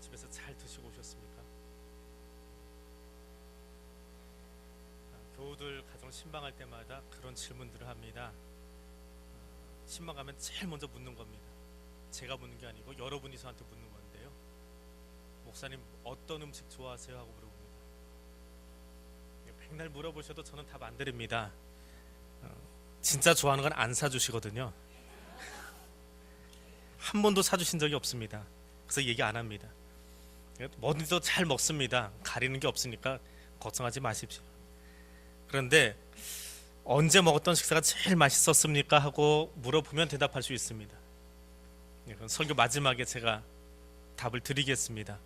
집에서 잘 드시고 오셨습니까? 교우들 가정 신방할 때마다 그런 질문들을 합니다. 신방 가면 제일 먼저 묻는 겁니다. 제가 묻는 게 아니고 여러분이 저한테 묻는 건데요. 목사님 어떤 음식 좋아하세요? 하고 물어봅니다. 백날 물어보셔도 저는 답 안 드립니다. 진짜 좋아하는 건 안 사주시거든요. 한 번도 사주신 적이 없습니다. 그래서 얘기 안 합니다. 뭐든지 잘 먹습니다. 가리는 게 없으니까 걱정하지 마십시오. 그런데 언제 먹었던 식사가 제일 맛있었습니까? 하고 물어보면 대답할 수 있습니다. 그럼 설교 마지막에 제가 답을 드리겠습니다.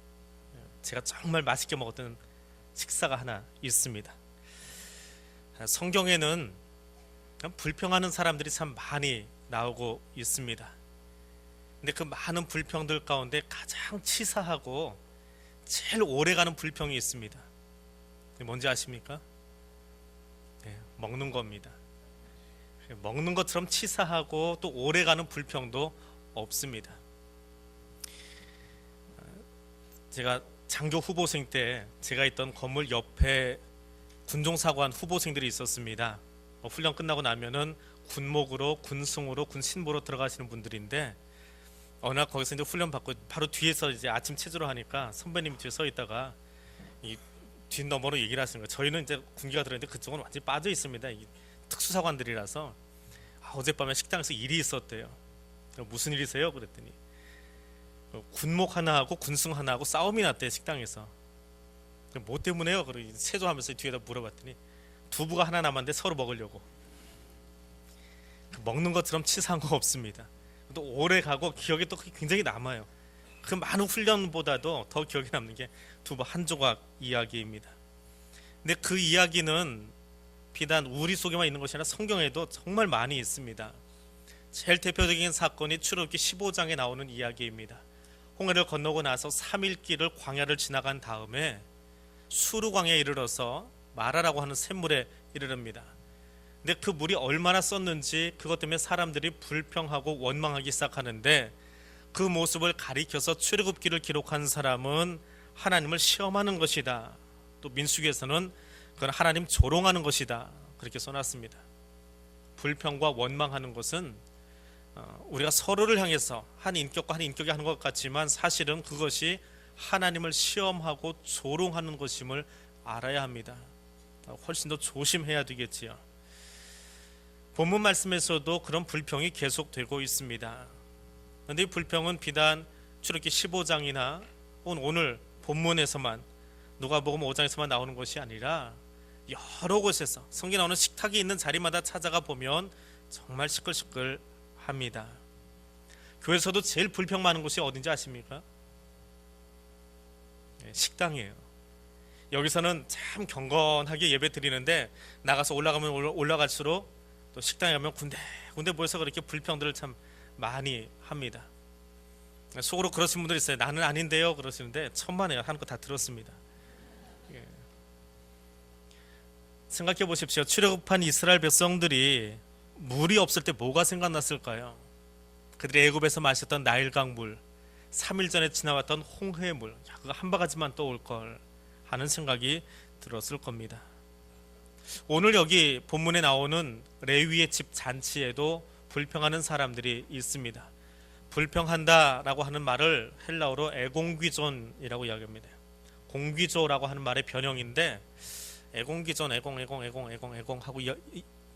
제가 정말 맛있게 먹었던 식사가 하나 있습니다. 성경에는 불평하는 사람들이 참 많이 나오고 있습니다. 근데 그 많은 불평들 가운데 가장 치사하고 제일 오래가는 불평이 있습니다. 뭔지 아십니까? 네, 먹는 겁니다. 먹는 것처럼 치사하고 또 오래가는 불평도 없습니다. 제가 장교 후보생 때 제가 있던 건물 옆에 군종사관 후보생들이 있었습니다. 훈련 끝나고 나면은 군목으로, 군승으로, 군신보로 들어가시는 분들인데 어느 날 거기서 이제 훈련 받고 바로 뒤에서 이제 아침 체조를 하니까 선배님이 뒤에 서 있다가 이 뒷너머로 얘기를 하시는 거예요. 저희는 이제 군기가 들어있는데 그쪽은 완전히 빠져 있습니다. 이 특수사관들이라서 어젯밤에 식당에서 일이 있었대요. 무슨 일이세요? 그랬더니 군목 하나 하고 군승 하나 하고 싸움이 났대요. 식당에서. 뭐 때문에요? 그러고 체조하면서 뒤에다 물어봤더니 두부가 하나 남았는데 서로 먹으려고. 먹는 것처럼 치사한 거 없습니다. 또 오래 가고 기억에 또 굉장히 남아요. 그 많은 훈련보다도 더 기억에 남는 게 두부 한 조각 이야기입니다. 근데 그 이야기는 비단 우리 속에만 있는 것이 아니라 성경에도 정말 많이 있습니다. 제일 대표적인 사건이 출애굽기 15장에 나오는 이야기입니다. 홍해를 건너고 나서 3일 길을 광야를 지나간 다음에 수르 광야에 이르러서 마라라고 하는 샘물에 이르릅니다. 근데 그 물이 얼마나 썼는지 그것 때문에 사람들이 불평하고 원망하기 시작하는데 그 모습을 가리켜서 출애굽기를 기록한 사람은 하나님을 시험하는 것이다. 또 민수기에서는 그건 하나님 조롱하는 것이다. 그렇게 써놨습니다. 불평과 원망하는 것은 우리가 서로를 향해서 한 인격과 한 인격이 하는 것 같지만 사실은 그것이 하나님을 시험하고 조롱하는 것임을 알아야 합니다. 훨씬 더 조심해야 되겠지요. 본문 말씀에서도 그런 불평이 계속되고 있습니다. 그런데 이 불평은 비단 출애굽기 15장이나 오늘 본문에서만 누가복음 5장에서만 나오는 것이 아니라 여러 곳에서 성경에 나오는 식탁이 있는 자리마다 찾아가 보면 정말 시끌시끌합니다. 교회에서도 제일 불평 많은 곳이 어딘지 아십니까? 식당이에요. 여기서는 참 경건하게 예배 드리는데 나가서 올라가면 올라갈수록 또 식당에 가면 군데군데 모여서 그렇게 불평들을 참 많이 합니다. 속으로 그러신 분들이 있어요. 나는 아닌데요 그러시는데 천만에요. 하는 거 다 들었습니다. 생각해 보십시오. 출애굽한 이스라엘 백성들이 물이 없을 때 뭐가 생각났을까요? 그들이 애굽에서 마셨던 나일강 물, 3일 전에 지나왔던 홍해물, 그거 한 바가지만 떠올 걸 하는 생각이 들었을 겁니다. 오늘 여기 본문에 나오는 레위의 집 잔치에도 불평하는 사람들이 있습니다. 불평한다라고 하는 말을 헬라어로 에공귀존이라고 이야기합니다. 공귀조라고 하는 말의 변형인데 애공귀존 애공 하고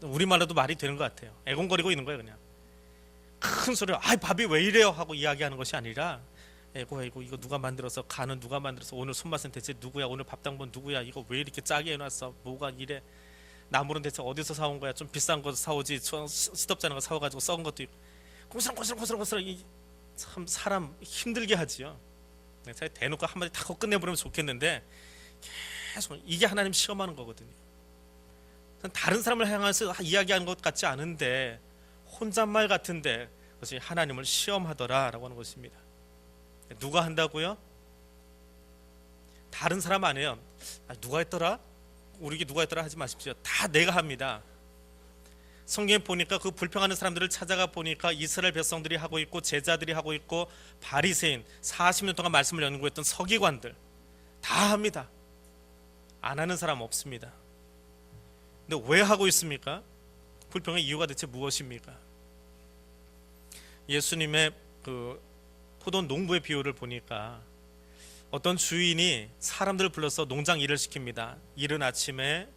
우리말로도 말이 되는 것 같아요. 애공거리고 있는 거예요. 그냥 큰 소리로 밥이 왜 이래요 하고 이야기하는 것이 아니라 이거 누가 만들어서 간은 누가 만들어서 오늘 손맛은 대체 누구야, 오늘 밥당번 누구야, 이거 왜 이렇게 짜게 해놨어, 뭐가 이래, 나물은 대체 어디서 사온 거야, 좀 비싼 거 사오지 시덥잖은 거 사와가지고 썩은 것도 있고 고스렁 참 사람 힘들게 하지요. 대놓고 한마디 다 끝내버리면 좋겠는데 계속 이게 하나님 시험하는 거거든요. 다른 사람을 향해서 이야기하는 것 같지 않은데 혼잣말 같은데 그것이 하나님을 시험하더라라고 하는 것입니다. 누가 한다고요? 다른 사람 안 해요. 누가 했더라? 우리 누가 했더라 하지 마십시오. 다 내가 합니다. 성경에 보니까 그 불평하는 사람들을 찾아가 보니까 이스라엘 백성들이 하고 있고 제자들이 하고 있고 바리새인 40년 동안 말씀을 연구했던 서기관들 다 합니다. 안 하는 사람 없습니다. 근데 왜 하고 있습니까? 불평의 이유가 대체 무엇입니까? 예수님의 그 포도 농부의 비유를 보니까 어떤 주인이 사람들을 불러서 농장 일을 시킵니다. 이른 아침에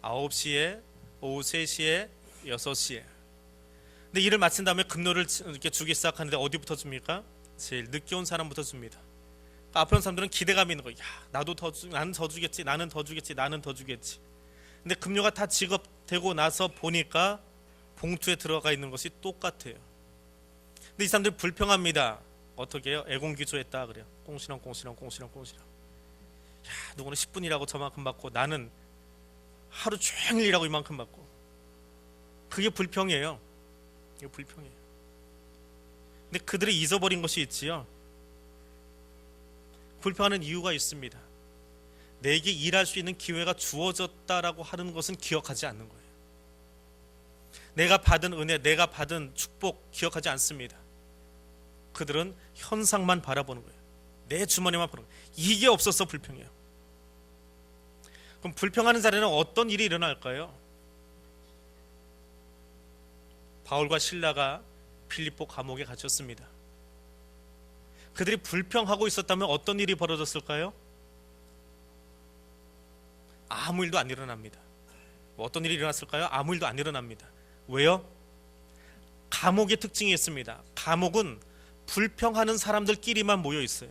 9시에, 오후 3시에, 6시에. 근데 일을 마친 다음에 급료를 이렇게 주기 시작하는데 어디부터 줍니까? 제일 늦게 온 사람부터 줍니다. 그러니까 앞에 온 사람들은 기대감이 있는 거예요. 야, 나는 더 주겠지, 나는 더 주겠지, 나는 더 주겠지. 근데 급료가 다 지급되고 나서 보니까 봉투에 들어가 있는 것이 똑같아요. 근데 이 사람들이 불평합니다. 어떻게 해요? 애공기조했다 그래요. 꽁시렁. 야, 누구는 10분 일하고 저만큼 받고 나는 하루 종일 일하고 이만큼 받고. 그게 불평이에요. 이게 불평이에요. 근데 그들이 잊어버린 것이 있지요. 불평하는 이유가 있습니다. 내게 일할 수 있는 기회가 주어졌다라고 하는 것은 기억하지 않는 거예요. 내가 받은 은혜, 내가 받은 축복 기억하지 않습니다. 그들은 현상만 바라보는 거예요. 내 주머니만 보는 거예요. 이게 없어서 불평해요. 그럼 불평하는 자리는 어떤 일이 일어날까요? 바울과 실라가 빌립보 감옥에 갇혔습니다. 그들이 불평하고 있었다면 어떤 일이 벌어졌을까요? 아무 일도 안 일어납니다. 어떤 일이 일어났을까요? 아무 일도 안 일어납니다. 왜요? 감옥의 특징이 있습니다. 감옥은 불평하는 사람들끼리만 모여 있어요.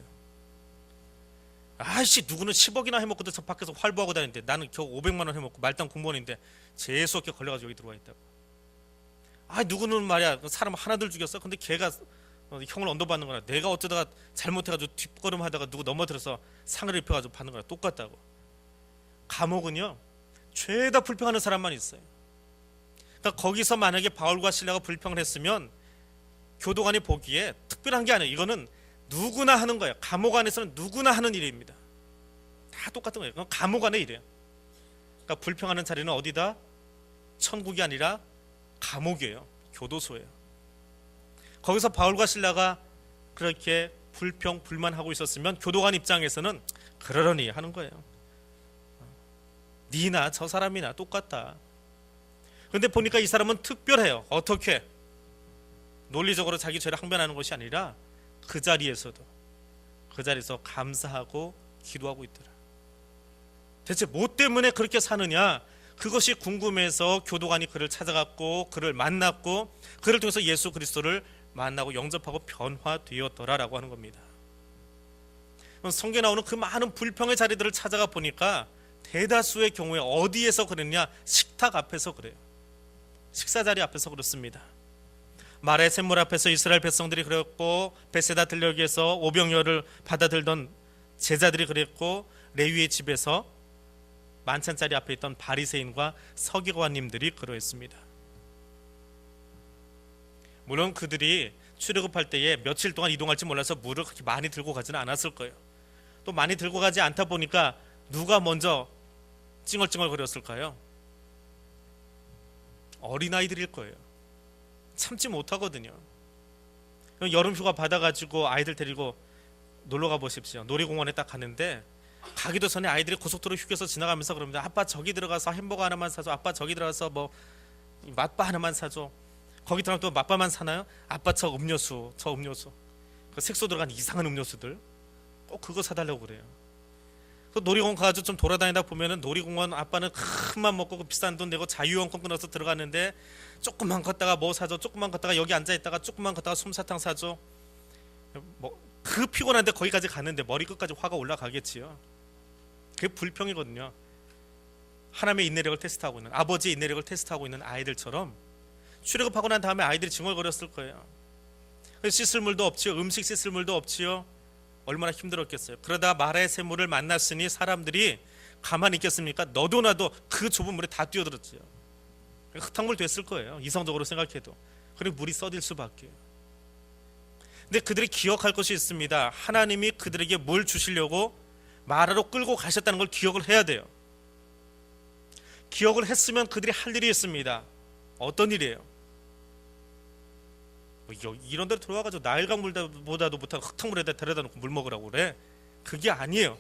아이씨, 누구는 10억이나 해먹고도 저 밖에서 활보하고 다니는데 나는 겨우 500만 원 해먹고 말단 공무원인데 재수없게 걸려가지고 여기 들어와 있다고. 아, 누구는 말이야 사람 하나둘 죽였어. 근데 걔가 형을 언도받는 거나 내가 어쩌다가 잘못해가지고 뒷걸음하다가 누구 넘어뜨려서 상을 입혀가지고 받는 거나 똑같다고. 감옥은요 죄다 불평하는 사람만 있어요. 그러니까 거기서 만약에 바울과 실라가 불평을 했으면 교도관이 보기에 특별한 게 아니에요. 이거는 누구나 하는 거예요. 감옥 안에서는 누구나 하는 일입니다. 다 똑같은 거예요. 그건 감옥 안의 일이에요. 그러니까 불평하는 자리는 어디다? 천국이 아니라 감옥이에요. 교도소예요. 거기서 바울과 실라가 그렇게 불평 불만하고 있었으면 교도관 입장에서는 그러려니 하는 거예요. 니나 저 사람이나 똑같다. 그런데 보니까 이 사람은 특별해요. 어떻게? 논리적으로 자기 죄를 항변하는 것이 아니라 그 자리에서 감사하고 기도하고 있더라. 대체 뭐 때문에 그렇게 사느냐? 그것이 궁금해서 교도관이 그를 찾아갔고 그를 만났고 그를 통해서 예수 그리스도를 만나고 영접하고 변화되었더라라고 하는 겁니다. 성경에 나오는 그 많은 불평의 자리들을 찾아가 보니까 대다수의 경우에 어디에서 그랬냐? 식탁 앞에서 그래요. 식사 자리 앞에서 그렇습니다. 말의 샘물 앞에서 이스라엘 백성들이 그랬고 베세다 들녘에서 오병이어를 받아들던 제자들이 그랬고 레위의 집에서 만찬자리 앞에 있던 바리새인과 서기관님들이 그러했습니다. 물론 그들이 출애굽할 때에 며칠 동안 이동할지 몰라서 물을 그렇게 많이 들고 가지는 않았을 거예요. 또 많이 들고 가지 않다 보니까 누가 먼저 찡얼찡얼 거렸을까요? 어린아이들일 거예요. 참지 못하거든요. 여름휴가 받아가지고 아이들 데리고 놀러 가보십시오. 놀이공원에 딱 갔는데 가기도 전에 아이들이 고속도로 휴게소 지나가면서 그럽니다. 아빠 저기 들어가서 햄버거 하나만 사줘. 아빠 저기 들어가서 뭐 맛바 하나만 사줘. 거기 들어가면 또 맛바만 사나요? 아빠 저 음료수 그 색소 들어간 이상한 음료수들 꼭 그거 사달라고 그래요. 그 놀이공원 가가지고 좀 돌아다니다 보면은 놀이공원 아빠는 큰맘 먹고 그 비싼 돈 내고 자유여행권 끊어서 들어갔는데 조금만 걷다가 뭐 사줘, 조금만 걷다가 여기 앉아있다가 조금만 걷다가 솜사탕 사줘. 뭐 그 피곤한데 거기까지 갔는데 머리 끝까지 화가 올라가겠지요. 그게 불평이거든요. 하나님의 인내력을 테스트하고 있는, 아버지의 인내력을 테스트하고 있는 아이들처럼 출애굽하고 난 다음에 아이들이 징얼거렸을 거예요. 씻을 물도 없지요. 음식 씻을 물도 없지요. 얼마나 힘들었겠어요. 그러다 말의 샘물을 만났으니 사람들이 가만히 있겠습니까? 너도 나도 그 좁은 물에 다 뛰어들었지요. 흙탕물 됐을 거예요. 이성적으로 생각해도. 그리고 물이 써질 수밖에. 근데 그들이 기억할 것이 있습니다. 하나님이 그들에게 뭘 주시려고 마라로 끌고 가셨다는 걸 기억을 해야 돼요. 기억을 했으면 그들이 할 일이 있습니다. 어떤 일이에요? 이런 데로 들어와가지고 나일강물보다도 못한 흙탕물에다 데려다 놓고 물 먹으라고 그래? 그게 아니에요.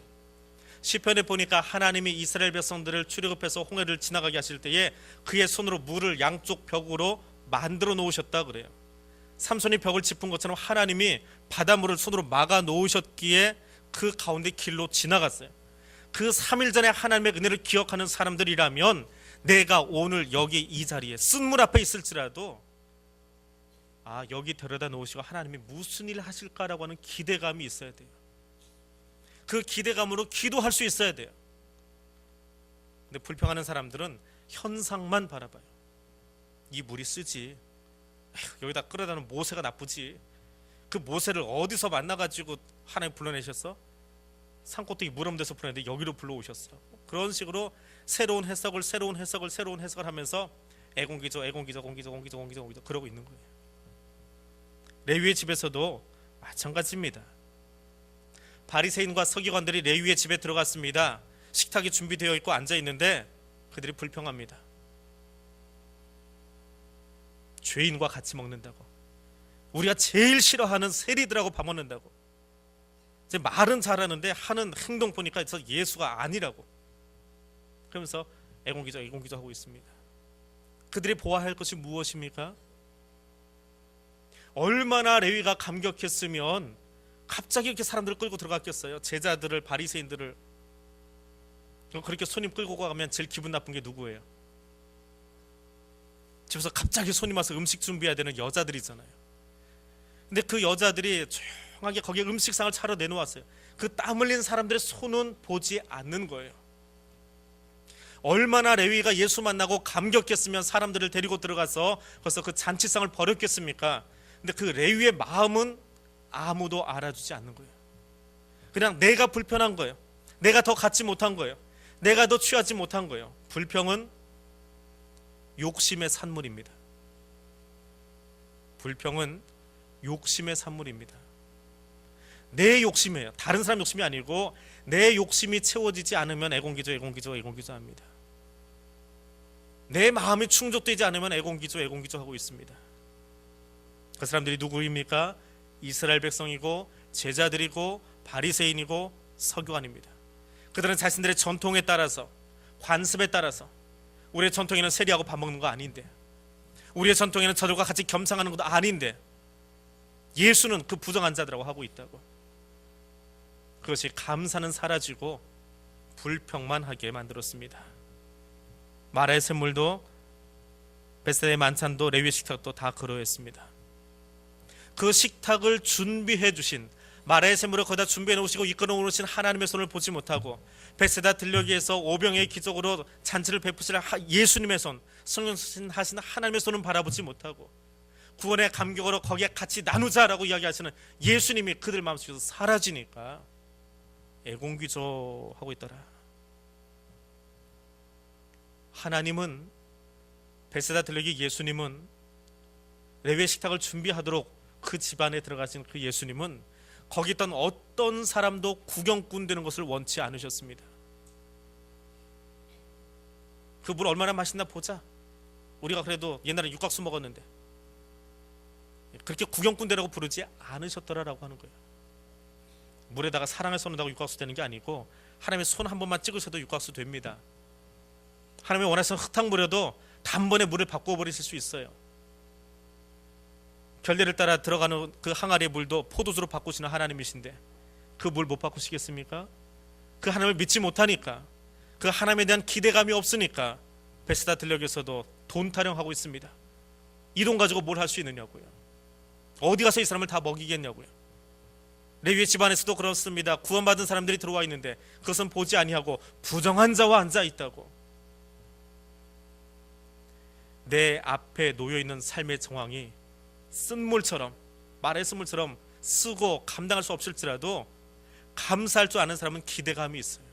시편에 보니까 하나님이 이스라엘 백성들을 출애굽해서 홍해를 지나가게 하실 때에 그의 손으로 물을 양쪽 벽으로 만들어 놓으셨다 그래요. 삼손이 벽을 짚은 것처럼 하나님이 바닷물을 손으로 막아 놓으셨기에 그 가운데 길로 지나갔어요. 그 3일 전에 하나님의 은혜를 기억하는 사람들이라면 내가 오늘 여기 이 자리에 쓴물 앞에 있을지라도 여기 데려다 놓으시고 하나님이 무슨 일을 하실까라고 하는 기대감이 있어야 돼요. 그 기대감으로 기도할 수 있어야 돼요. 근데 불평하는 사람들은 현상만 바라봐요. 이 물이 쓰지, 여기다 끌어다 놓은 모세가 나쁘지, 그 모세를 어디서 만나가지고 하나님 불러내셨어? 산꼭대기 물 없는 데서 불러냈는데 여기로 불러오셨어. 그런 식으로 새로운 해석을 하면서 애공기죠 그러고 있는 거예요. 레위의 집에서도 마찬가지입니다. 바리새인과 서기관들이 레위의 집에 들어갔습니다. 식탁이 준비되어 있고 앉아 있는데 그들이 불평합니다. 죄인과 같이 먹는다고, 우리가 제일 싫어하는 세리들하고 밥 먹는다고. 이제 말은 잘하는데 하는 행동 보니까 예수가 아니라고. 그러면서 애공기죠 하고 있습니다. 그들이 보아할 것이 무엇입니까? 얼마나 레위가 감격했으면 갑자기 이렇게 사람들을 끌고 들어갔겠어요. 제자들을, 바리새인들을. 그렇게 손님 끌고 가면 제일 기분 나쁜 게 누구예요? 집에서 갑자기 손님 와서 음식 준비해야 되는 여자들이잖아요. 근데 그 여자들이 조용하게 거기에 음식상을 차려 내놓았어요. 그 땀 흘린 사람들의 손은 보지 않는 거예요. 얼마나 레위가 예수 만나고 감격했으면 사람들을 데리고 들어가서 거기서 그 잔치상을 벌였겠습니까? 근데 그 레위의 마음은 아무도 알아주지 않는 거예요. 그냥 내가 불편한 거예요. 내가 더 갖지 못한 거예요. 내가 더 취하지 못한 거예요. 불평은 욕심의 산물입니다. 불평은 욕심의 산물입니다. 내 욕심이에요. 다른 사람 욕심이 아니고 내 욕심이 채워지지 않으면 애공기죠 합니다. 내 마음이 충족되지 않으면 애공기죠 하고 있습니다. 그 사람들이 누구입니까? 이스라엘 백성이고 제자들이고 바리새인이고 서기관입니다. 그들은 자신들의 전통에 따라서, 관습에 따라서, 우리의 전통에는 세리하고 밥 먹는 거 아닌데, 우리의 전통에는 저들과 같이 겸상하는 것도 아닌데 예수는 그 부정한 자들하고 하고 있다고. 그것이 감사는 사라지고 불평만 하게 만들었습니다. 마라의 샘물도 베세다의 만찬도 레위의 식탁도 다 그러했습니다. 그 식탁을 준비해 주신, 마라의 샘물을 거기다 준비해 놓으시고 이끌어 놓으신 하나님의 손을 보지 못하고 베세다 들녘에서 오병의 기적으로 잔치를 베푸실 예수님의 손, 성령 하신 하나님의 손은 바라보지 못하고 구원의 감격으로 거기에 같이 나누자라고 이야기하시는 예수님이 그들 마음속에서 사라지니까 애공귀조하고 있더라. 하나님은, 베세다 들녘의 예수님은, 레위의 식탁을 준비하도록 그 집안에 들어가신 그 예수님은 거기 있던 어떤 사람도 구경꾼 되는 것을 원치 않으셨습니다. 그 물 얼마나 맛있나 보자. 우리가 그래도 옛날에 육각수 먹었는데. 그렇게 구경꾼 되라고 부르지 않으셨더라라고 하는 거예요. 물에다가 사랑을 쏟는다고 육각수 되는 게 아니고 하나님의 손 한 번만 찍으셔도 육각수 됩니다. 하나님이 원하시는 흙탕물에도 단번에 물을 바꿔버리실 수 있어요. 결례를 따라 들어가는 그 항아리의 물도 포도주로 바꾸시는 하나님이신데 그 물 못 바꾸시겠습니까? 그 하나님을 믿지 못하니까, 그 하나님에 대한 기대감이 없으니까 베세다 들녘에서도 돈 타령하고 있습니다. 이 돈 가지고 뭘 할 수 있느냐고요. 어디 가서 이 사람을 다 먹이겠냐고요. 레위의 집안에서도 그렇습니다. 구원받은 사람들이 들어와 있는데 그것은 보지 아니하고 부정한 자와 앉아 있다고. 내 앞에 놓여 있는 삶의 정황이 쓴물처럼, 말의 쓴물처럼 쓰고 감당할 수 없을지라도 감사할 줄 아는 사람은 기대감이 있어요.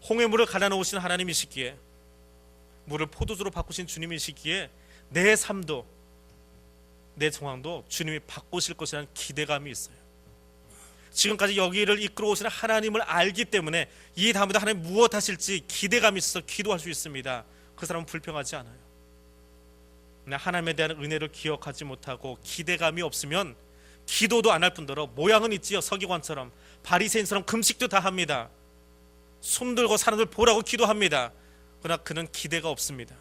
홍해물을 갈아놓으신 하나님이시기에, 물을 포도주로 바꾸신 주님이시기에 내 삶도, 내 정황도 주님이 바꾸실 것이라는 기대감이 있어요. 지금까지 여기를 이끌어 오시는 하나님을 알기 때문에 이 다음에도 하나님 무엇 하실지 기대감이 있어서 기도할 수 있습니다. 그 사람은 불평하지 않아요. 하나님에 대한 은혜를 기억하지 못하고 기대감이 없으면 기도도 안 할 뿐더러 모양은 있지요. 서기관처럼 바리새인처럼 금식도 다 합니다. 손들고 사람들 보라고 기도합니다. 그러나 그는 기대가 없습니다.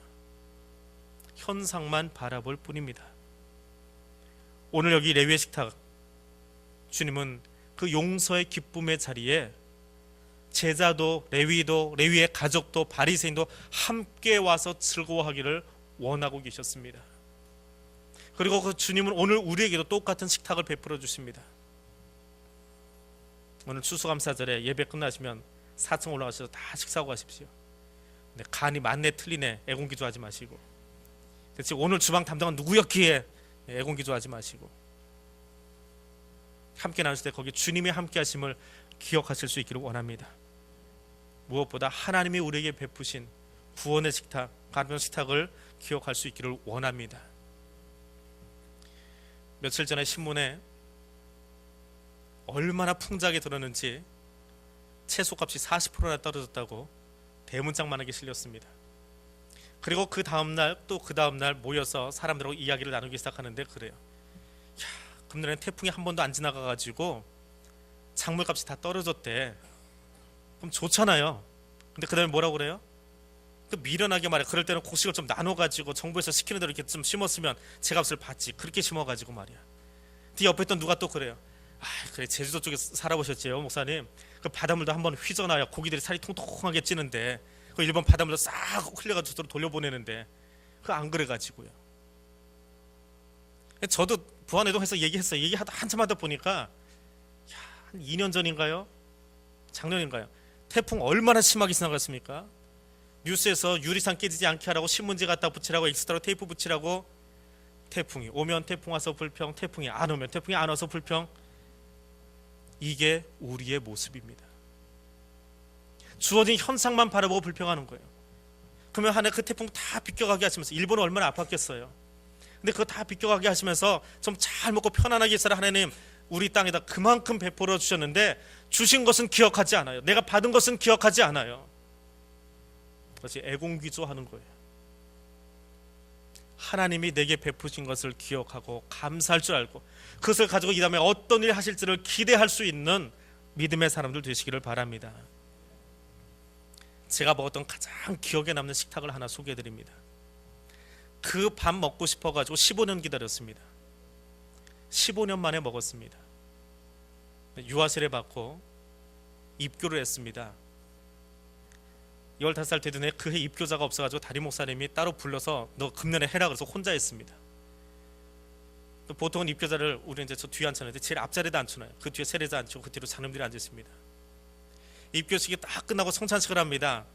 현상만 바라볼 뿐입니다. 오늘 여기 레위의 식탁, 주님은 그 용서의 기쁨의 자리에 제자도 레위도 레위의 가족도 바리새인도 함께 와서 즐거워하기를 원하고 계셨습니다. 그리고 그 주님은 오늘 우리에게도 똑같은 식탁을 베풀어 주십니다. 오늘 추수감사절에 예배 끝나시면 4층 올라가셔서 다 식사하고 가십시오. 근데 간이 맞네 틀리네 애공기조하지 마시고, 대체 오늘 주방 담당은 누구였기에 애공기조하지 마시고, 함께 나누실 때 거기 주님이 함께 하심을 기억하실 수 있기를 원합니다. 무엇보다 하나님이 우리에게 베푸신 구원의 식탁, 간병 식탁을 기억할 수 있기를 원합니다. 며칠 전에 신문에 얼마나 풍작이 들었는지 채소값이 40%나 떨어졌다고 대문짝만하게 실렸습니다. 그리고 그 다음날 또 그 다음날 모여서 사람들하고 이야기를 나누기 시작하는데 그래요. 야, 금년에 태풍이 한 번도 안 지나가가지고 작물값이 다 떨어졌대. 그럼 좋잖아요. 근데 그 다음에 뭐라고 그래요? 그 미련하게 말해. 그럴 때는 곡식을 좀 나눠가지고 정부에서 시키는 대로 이렇게 좀 심었으면 제값을 받지. 그렇게 심어가지고 말이야. 뒤 옆에 있던 누가 또 그래요. 아, 그래 제주도 쪽에 살아보셨지요 목사님. 그 바닷물도 한번 휘저어놔야 고기들이 살이 통통하게 찌는데 그 일본 바닷물도 싹 흘려가지고 돌려보내는데 그거 안 그래가지고요. 저도 부안해동해서 얘기했어요. 얘기하다 한참 하다 보니까 한 2년 전인가요? 작년인가요? 태풍 얼마나 심하게 지나갔습니까? 뉴스에서 유리창 깨지지 않게 하라고 신문지 갖다 붙이라고 엑스트라 테이프 붙이라고. 태풍이 오면 태풍 와서 불평, 태풍이 안 오면 태풍이 안 와서 불평. 이게 우리의 모습입니다. 주어진 현상만 바라보고 불평하는 거예요. 그러면 하나님 그 태풍 다 비껴가게 하시면서, 일본은 얼마나 아팠겠어요. 근데 그거 다 비껴가게 하시면서 좀 잘 먹고 편안하게 있어라 하나님 우리 땅에다 그만큼 베풀어 주셨는데 주신 것은 기억하지 않아요. 내가 받은 것은 기억하지 않아요. 그것이 애공귀조하는 거예요. 하나님이 내게 베푸신 것을 기억하고 감사할 줄 알고 그것을 가지고 이 다음에 어떤 일 하실지를 기대할 수 있는 믿음의 사람들 되시기를 바랍니다. 제가 먹었던 가장 기억에 남는 식탁을 하나 소개해드립니다. 그 밥 먹고 싶어가지고 15년 기다렸습니다. 15년 만에 먹었습니다. 유아세례 받고 입교를 했습니다. 15살 되던 해 그 해 입교자가 없어가지고 담임 목사님이 따로 불러서 너 금년에 해라 그래서 혼자 했습니다. 보통은 입교자를 우리 이제 저 뒤에 앉혀놓는데 제일 앞자리에다 앉혀놔요. 그 뒤에 세례자 앉히고 그 뒤로 자녀들이 앉아 있습니다. 입교식이 딱 끝나고 성찬식을 합니다.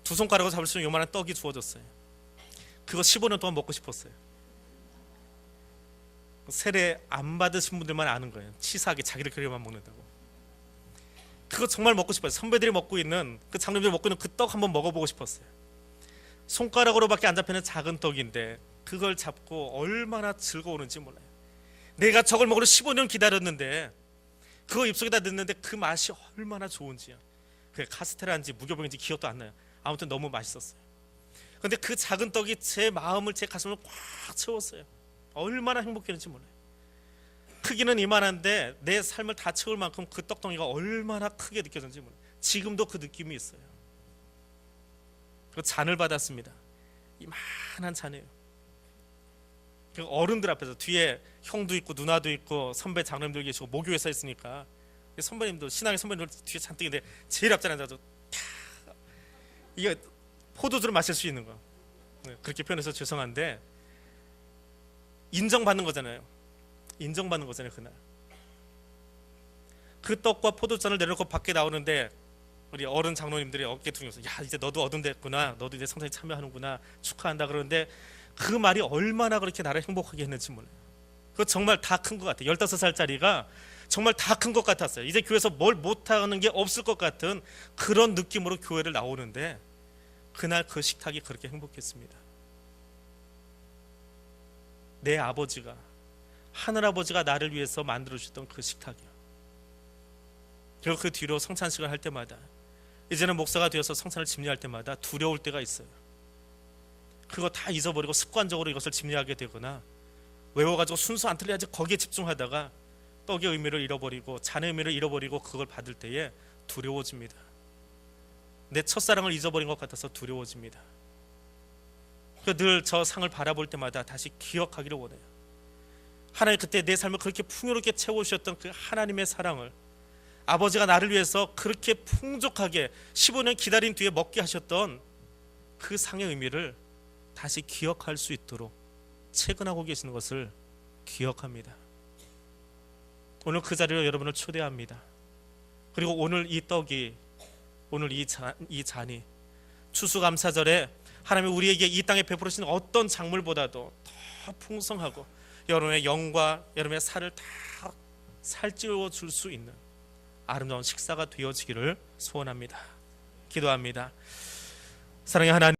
두 손가락으로 잡을 수 있는 요만한 떡이 주어졌어요. 그거 15년 동안 먹고 싶었어요. 세례 안 받으신 분들만 아는 거예요. 치사하게 자기를 그렇게만 먹는다고. 그거 정말 먹고 싶어요. 선배들이 먹고 있는 그 장로님들이 먹고 있는 그 떡 한번 먹어보고 싶었어요. 손가락으로밖에 안 잡히는 작은 떡인데 그걸 잡고 얼마나 즐거우는지 몰라요. 내가 저걸 먹으러 15년 기다렸는데 그거 입속에다 넣는데 그 맛이 얼마나 좋은지요. 그게 카스테라인지 무교병인지 기억도 안 나요. 아무튼 너무 맛있었어요. 근데 그 작은 떡이 제 마음을, 제 가슴을 꽉 채웠어요. 얼마나 행복했는지 몰라요. 크기는 이만한데 내 삶을 다 채울 만큼 그 떡덩이가 얼마나 크게 느껴졌는지 몰라요. 지금도 그 느낌이 있어요. 그 잔을 받았습니다. 이만한 잔이에요. 그 어른들 앞에서 뒤에 형도 있고 누나도 있고 선배 장로님들 계시고 모교회사 있으니까 선배님도 신앙의 선배님들 뒤에 잔뜩 있는데 제일 앞자리에 앉아서 이게 포도주를 마실 수 있는 거. 그렇게 표현해서 죄송한데 인정받는 거잖아요. 인정받는 거잖아요. 그날 그 떡과 포도잔을 내려놓고 밖에 나오는데 우리 어른 장로님들이 어깨 퉁여서 야 이제 너도 어른 됐구나, 너도 이제 성찬에 참여하는구나, 축하한다 그러는데 그 말이 얼마나 그렇게 나를 행복하게 했는지 몰라요. 그거 정말 다 큰 것 같아요. 15살짜리가 정말 다 큰 것 같았어요. 이제 교회에서 뭘 못하는 게 없을 것 같은 그런 느낌으로 교회를 나오는데 그날 그 식탁이 그렇게 행복했습니다. 내 아버지가, 하늘아버지가 나를 위해서 만들어주셨던 그 식탁이요. 그리고 그 뒤로 성찬식을 할 때마다, 이제는 목사가 되어서 성찬을 집례할 때마다 두려울 때가 있어요. 그거 다 잊어버리고 습관적으로 이것을 집례하게 되거나 외워가지고 순서 안 틀려야지 거기에 집중하다가 떡의 의미를 잃어버리고 잔의 의미를 잃어버리고 그걸 받을 때에 두려워집니다. 내 첫사랑을 잊어버린 것 같아서 두려워집니다. 늘 저 상을 바라볼 때마다 다시 기억하기를 원해요. 하나님 그때 내 삶을 그렇게 풍요롭게 채워주셨던 그 하나님의 사랑을, 아버지가 나를 위해서 그렇게 풍족하게 15년 기다린 뒤에 먹게 하셨던 그 상의 의미를 다시 기억할 수 있도록 채근하고 계시는 것을 기억합니다. 오늘 그 자리로 여러분을 초대합니다. 그리고 오늘 이 떡이, 오늘 이 잔이 추수감사절에 하나님이 우리에게 이 땅에 베풀으신 어떤 작물보다도 더 풍성하고 여러분의 영과 여러분의 살을 다 살찌워 줄 수 있는 아름다운 식사가 되어지기를 소원합니다. 기도합니다. 사랑의 하나님,